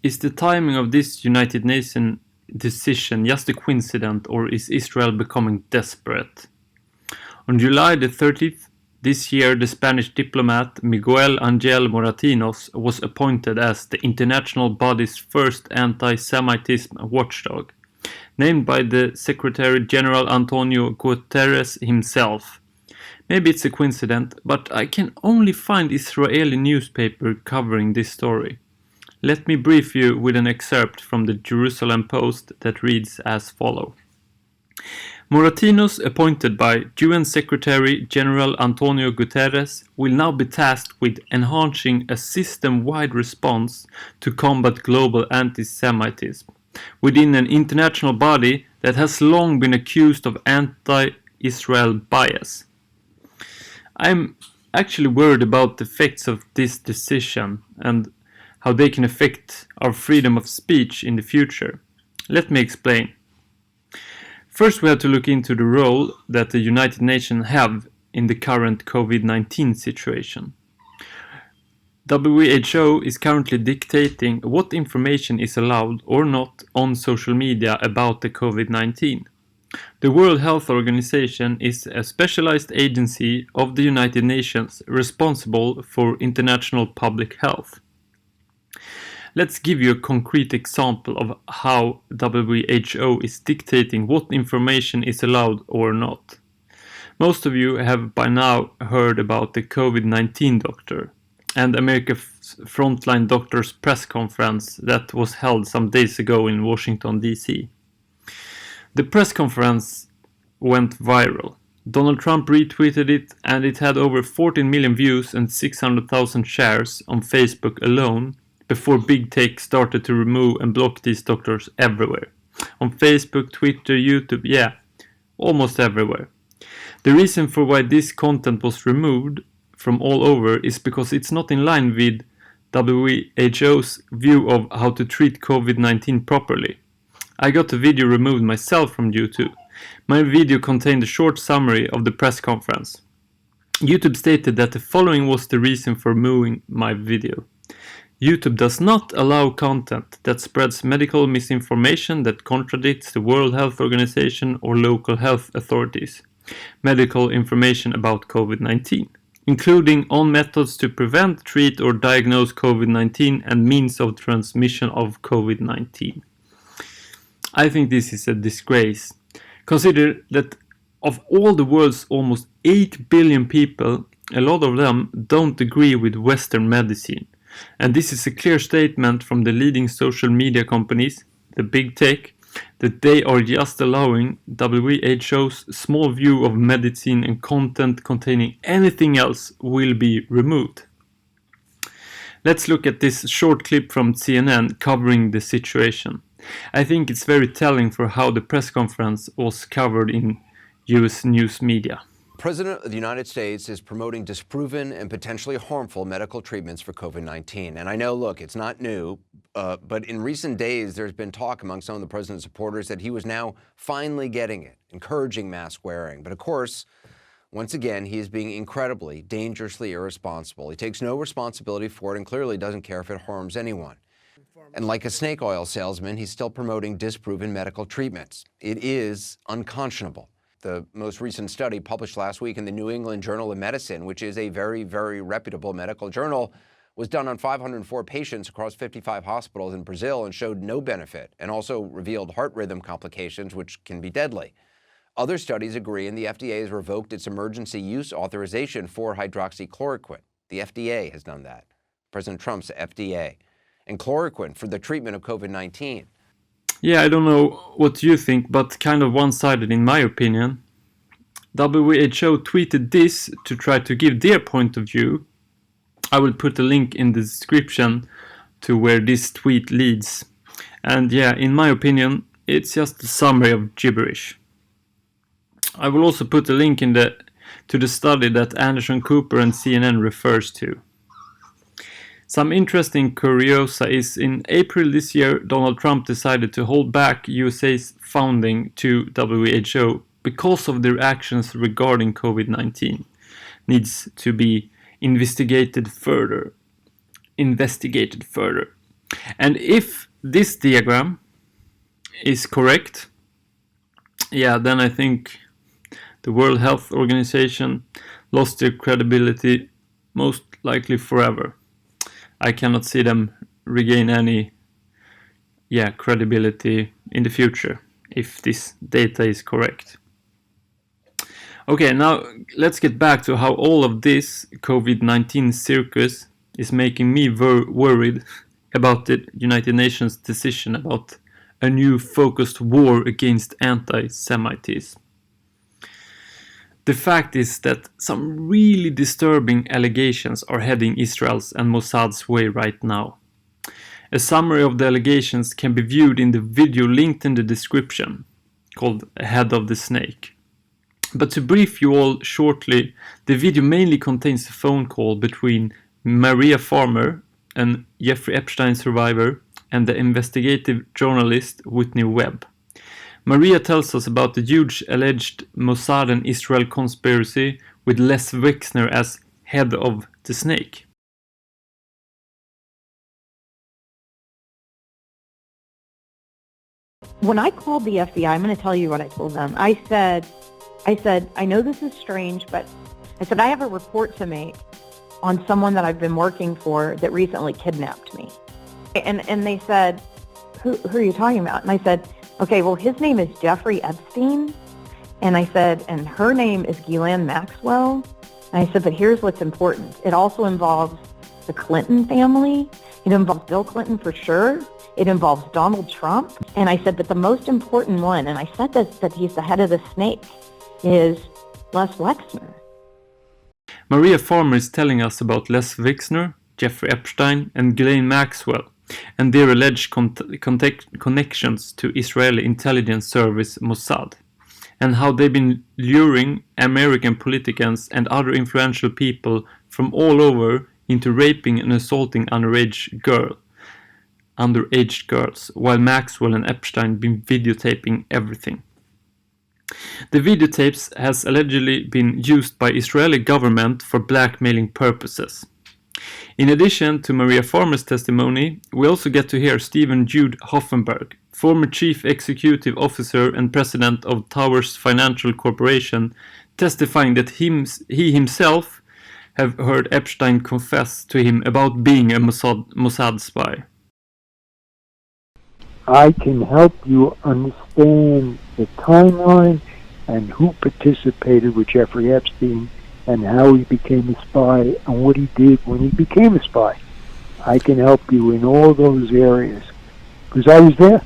Is the timing of this United Nations decision just a coincidence, or is Israel becoming desperate? On July the 30th this year, the Spanish diplomat Miguel Angel Moratinos was appointed as the international body's first anti-Semitism watchdog, named by the Secretary General Antonio Guterres himself. Maybe it's a coincidence, but I can only find Israeli newspaper covering this story. Let me brief you with an excerpt from the Jerusalem Post that reads as follows. Moratinos, appointed by UN Secretary General Antonio Guterres, will now be tasked with enhancing a system-wide response to combat global anti-Semitism within an international body that has long been accused of anti-Israel bias. I'm actually worried about the effects of this decision and how they can affect our freedom of speech in the future. Let me explain. First, we have to look into the role that the United Nations have in the current COVID-19 situation. WHO is currently dictating what information is allowed or not on social media about the COVID-19. The World Health Organization is a specialized agency of the United Nations responsible for international public health. Let's give you a concrete example of how WHO is dictating what information is allowed or not. Most of you have by now heard about the COVID-19 doctor and America's frontline doctors press conference that was held some days ago in Washington, D.C. The press conference went viral. Donald Trump retweeted it, and it had over 14 million views and 600,000 shares on Facebook alone before big tech started to remove and block these doctors everywhere. On Facebook, Twitter, YouTube, almost everywhere. The reason for why this content was removed from all over is because it's not in line with WHO's view of how to treat COVID-19 properly. I got the video removed myself from YouTube. My video contained a short summary of the press conference. YouTube stated that the following was the reason for removing my video. YouTube does not allow content that spreads medical misinformation that contradicts the World Health Organization or local health authorities' medical information about COVID-19, including on methods to prevent, treat, or diagnose COVID-19 and means of transmission of COVID-19. I think this is a disgrace. Consider that of all the world's almost 8 billion people, a lot of them don't agree with Western medicine. And this is a clear statement from the leading social media companies, the big tech, that they are just allowing WHO's small view of medicine, and content containing anything else will be removed. Let's look at this short clip from CNN covering the situation. I think it's very telling for how the press conference was covered in US news media. The President of the United States is promoting disproven and potentially harmful medical treatments for COVID-19. And I know, look, it's not new, but in recent days, there's been talk among some of the president's supporters that he was now finally getting it, encouraging mask wearing. But of course, once again, he is being incredibly, dangerously irresponsible. He takes no responsibility for it and clearly doesn't care if it harms anyone. And like a snake oil salesman, he's still promoting disproven medical treatments. It is unconscionable. The most recent study published last week in the New England Journal of Medicine, which is a very, very reputable medical journal, was done on 504 patients across 55 hospitals in Brazil and showed no benefit, and also revealed heart rhythm complications, which can be deadly. Other studies agree, and the FDA has revoked its emergency use authorization for hydroxychloroquine. The FDA has done that. President Trump's FDA. And chloroquine for the treatment of COVID-19. Yeah, I don't know what you think, but kind of one-sided in my opinion. WHO tweeted this to try to give their point of view. I will put a link in the description to where this tweet leads. And yeah, in my opinion, it's just a summary of gibberish. I will also put a link to the study that Anderson Cooper and CNN refers to. Some interesting curiosa is in April this year, Donald Trump decided to hold back USA's funding to WHO because of their actions regarding COVID-19. Needs to be investigated further. And if this diagram is correct, yeah, then I think the World Health Organization lost their credibility most likely forever. I cannot see them regain any credibility in the future if this data is correct. Okay, now let's get back to how all of this COVID-19 circus is making me worried about the United Nations decision about a new focused war against anti-Semitism. The fact is that some really disturbing allegations are heading Israel's and Mossad's way right now. A summary of the allegations can be viewed in the video linked in the description, called Head of the Snake. But to brief you all shortly, the video mainly contains a phone call between Maria Farmer, an Jeffrey Epstein survivor, and the investigative journalist Whitney Webb. Maria tells us about the huge alleged Mossad and Israel conspiracy with Les Wexner as head of the snake. When I called the FBI, I'm going to tell you what I told them. I said, I know this is strange, but I said, I have a report to make on someone that I've been working for that recently kidnapped me. And they said, who are you talking about? And I said, okay, well, his name is Jeffrey Epstein. And I said, and her name is Ghislaine Maxwell. And I said, but here's what's important. It also involves the Clinton family. It involves Bill Clinton for sure. It involves Donald Trump. And I said, but the most important one, and I said that he's the head of the snake, is Les Wexner. Maria Farmer is telling us about Les Wexner, Jeffrey Epstein, and Ghislaine Maxwell, and their alleged connections to Israeli intelligence service Mossad, and how they've been luring American politicians and other influential people from all over into raping and assaulting underage girls, while Maxwell and Epstein been videotaping everything. The videotapes has allegedly been used by Israeli government for blackmailing purposes. In addition to Maria Farmer's testimony, we also get to hear Stephen Jude Hoffenberg, former chief executive officer and president of Towers Financial Corporation, testifying that he himself have heard Epstein confess to him about being a Mossad spy. I can help you understand the timeline and who participated with Jeffrey Epstein and how he became a spy and what he did when he became a spy. I can help you in all those areas because I was there.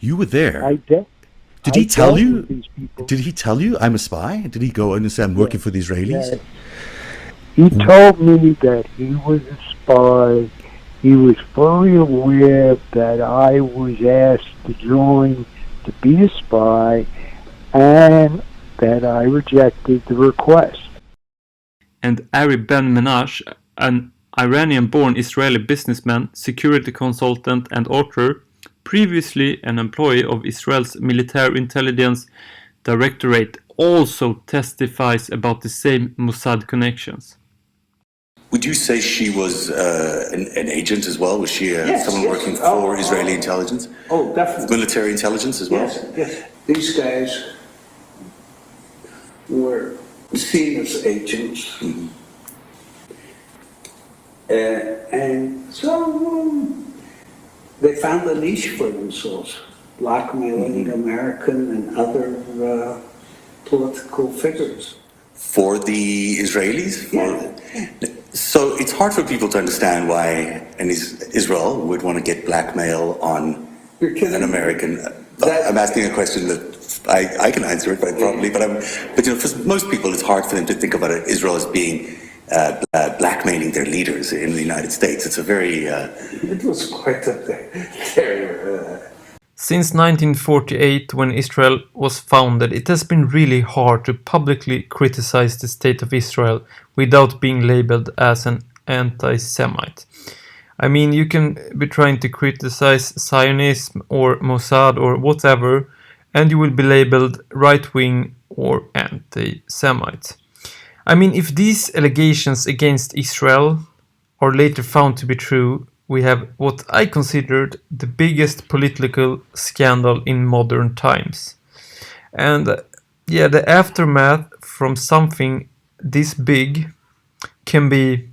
You were there? Did he tell you? Did he tell you I'm a spy? Did he go and say I'm working for the Israelis? Yes. He told me that he was a spy. He was fully aware that I was asked to join to be a spy and that I rejected the request. And Ari Ben-Menashe, an Iranian-born Israeli businessman, security consultant and author, previously an employee of Israel's military intelligence directorate, also testifies about the same Mossad connections. Would you say she was an agent as well? Was she someone working for Israeli intelligence? Oh, definitely. Military intelligence as well? Yes. These guys were seen as agents. Mm-hmm. And so they found a niche for themselves, blackmailing American and other political figures. For the Israelis? So it's hard for people to understand why Israel would want to get blackmail on an American. I'm asking a question that I can answer it quite probably, but for most people it's hard for them to think about Israel as being blackmailing their leaders in the United States. It's a very... It was quite a thing. Since 1948, when Israel was founded, it has been really hard to publicly criticize the state of Israel without being labeled as an anti-Semite. I mean, you can be trying to criticize Zionism or Mossad or whatever, and you will be labeled right-wing or anti-Semite. I mean, if these allegations against Israel are later found to be true, we have what I considered the biggest political scandal in modern times. And the aftermath from something this big can be...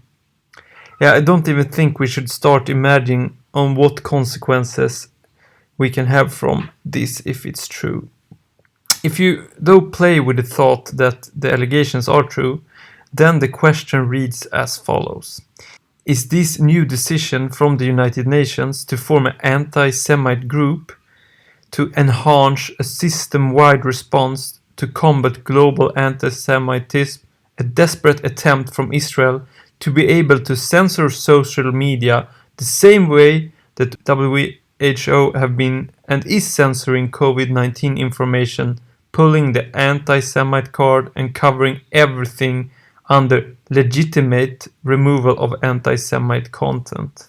I don't even think we should start imagining on what consequences we can have from this if it's true. If you, though, play with the thought that the allegations are true, then the question reads as follows. Is this new decision from the United Nations to form an anti-Semite group to enhance a system-wide response to combat global anti-Semitism a desperate attempt from Israel to be able to censor social media the same way that WHO have been and is censoring COVID-19 information, pulling the anti-Semite card and covering everything under legitimate removal of anti-Semite content?